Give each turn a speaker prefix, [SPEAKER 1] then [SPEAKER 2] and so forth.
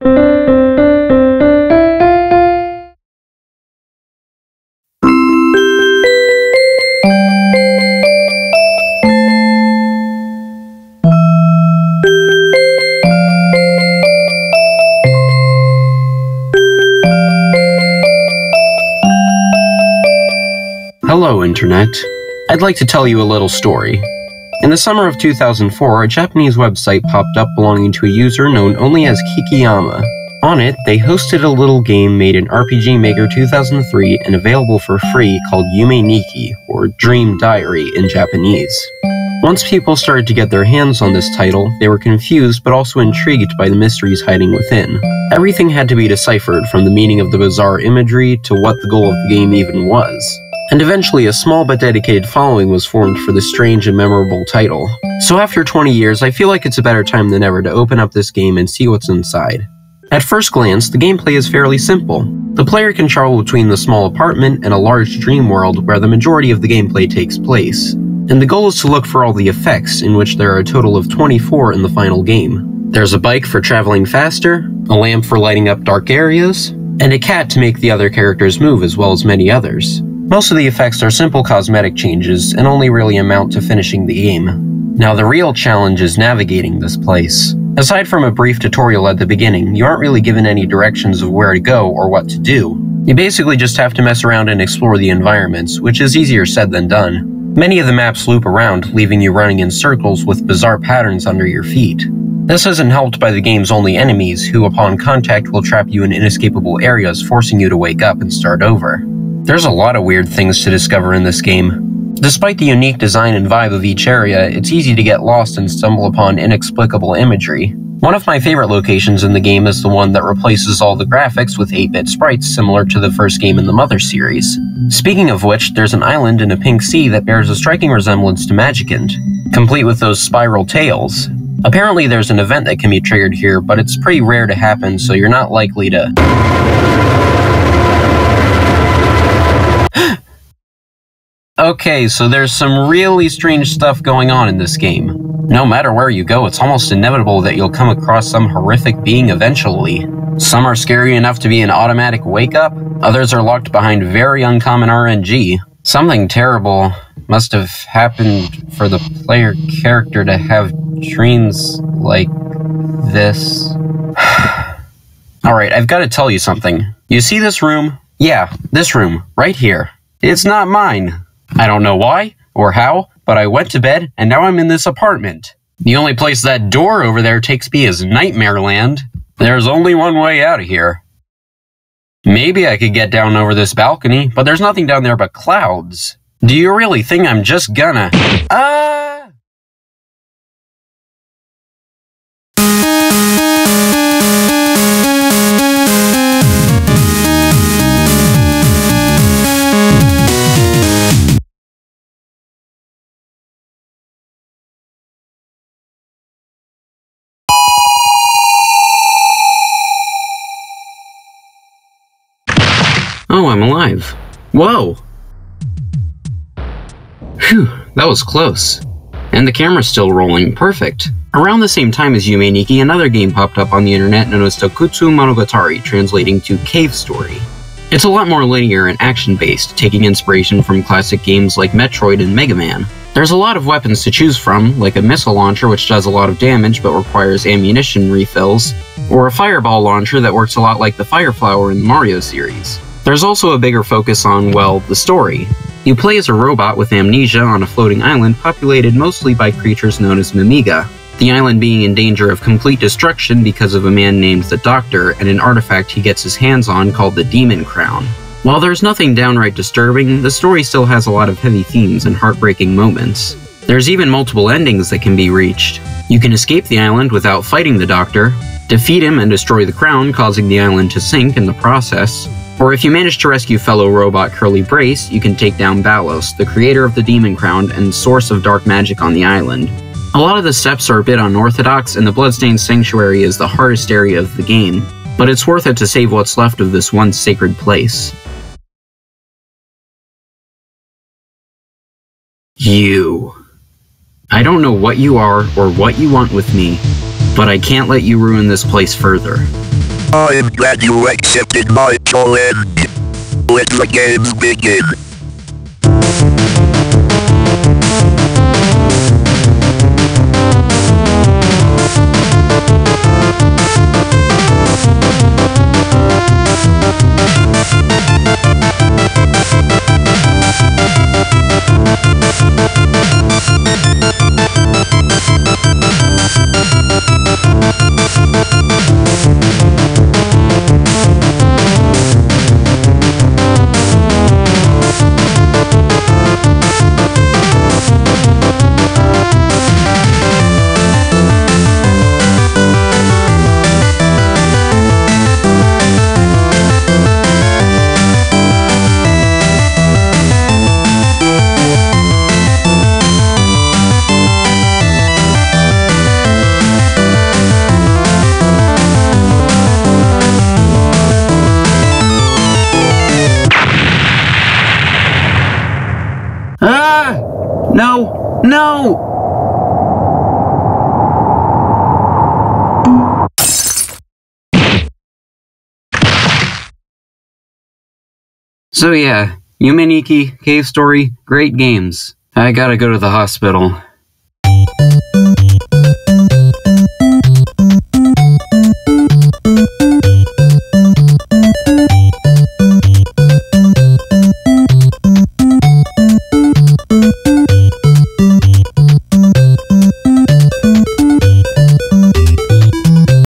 [SPEAKER 1] Hello, Internet. I'd like to tell you a little story. In the summer of 2004, a Japanese website popped up belonging to a user known only as Kikiyama. On it, they hosted a little game made in RPG Maker 2003 and available for free called Yume Nikki, or Dream Diary in Japanese. Once people started to get their hands on this title, they were confused but also intrigued by the mysteries hiding within. Everything had to be deciphered, from the meaning of the bizarre imagery to what the goal of the game even was. And eventually a small but dedicated following was formed for this strange and memorable title. So after 20 years, I feel like it's a better time than ever to open up this game and see what's inside. At first glance, the gameplay is fairly simple. The player can travel between the small apartment and a large dream world where the majority of the gameplay takes place. And the goal is to look for all the effects, in which there are a total of 24 in the final game. There's a bike for traveling faster, a lamp for lighting up dark areas, and a cat to make the other characters move, as well as many others. Most of the effects are simple cosmetic changes, and only really amount to finishing the game. Now the real challenge is navigating this place. Aside from a brief tutorial at the beginning, you aren't really given any directions of where to go or what to do. You basically just have to mess around and explore the environments, which is easier said than done. Many of the maps loop around, leaving you running in circles with bizarre patterns under your feet. This isn't helped by the game's only enemies, who upon contact will trap you in inescapable areas, forcing you to wake up and start over. There's a lot of weird things to discover in this game. Despite the unique design and vibe of each area, it's easy to get lost and stumble upon inexplicable imagery. One of my favorite locations in the game is the one that replaces all the graphics with 8-bit sprites similar to the first game in the Mother series. Speaking of which, there's an island in a pink sea that bears a striking resemblance to Magicant, complete with those spiral tails. Apparently there's an event that can be triggered here, but it's pretty rare to happen, so you're not likely to... Okay, so there's some really strange stuff going on in this game. No matter where you go, it's almost inevitable that you'll come across some horrific being eventually. Some are scary enough to be an automatic wake-up, others are locked behind very uncommon RNG. Something terrible must have happened for the player character to have dreams like this. Alright, I've got to tell you something. You see this room? Yeah, this room, right here. It's not mine. I don't know why, or how, but I went to bed, and now I'm in this apartment. The only place that door over there takes me is Nightmare Land. There's only one way out of here. Maybe I could get down over this balcony, but there's nothing down there but clouds. Do you really think I'm just gonna... Oh, I'm alive. Whoa! Phew, that was close. And the camera's still rolling. Perfect. Around the same time as Yume Nikki, another game popped up on the internet known as Tokutsu Monogatari, translating to Cave Story. It's a lot more linear and action-based, taking inspiration from classic games like Metroid and Mega Man. There's a lot of weapons to choose from, like a missile launcher which does a lot of damage but requires ammunition refills, or a fireball launcher that works a lot like the Fire Flower in the Mario series. There's also a bigger focus on, well, the story. You play as a robot with amnesia on a floating island populated mostly by creatures known as Mimiga, the island being in danger of complete destruction because of a man named the Doctor and an artifact he gets his hands on called the Demon Crown. While there's nothing downright disturbing, the story still has a lot of heavy themes and heartbreaking moments. There's even multiple endings that can be reached. You can escape the island without fighting the Doctor, defeat him and destroy the crown, causing the island to sink in the process, or if you manage to rescue fellow robot Curly Brace, you can take down Balos, the creator of the Demon Crown and source of dark magic on the island. A lot of the steps are a bit unorthodox, and the Bloodstained Sanctuary is the hardest area of the game, but it's worth it to save what's left of this once sacred place. You. I don't know what you are or what you want with me, but I can't let you ruin this place further.
[SPEAKER 2] I'm glad you accepted my challenge. Let the games begin.
[SPEAKER 1] Ah! No! No! So yeah, Yume, Nikki, Cave Story, great games. I gotta go to the hospital.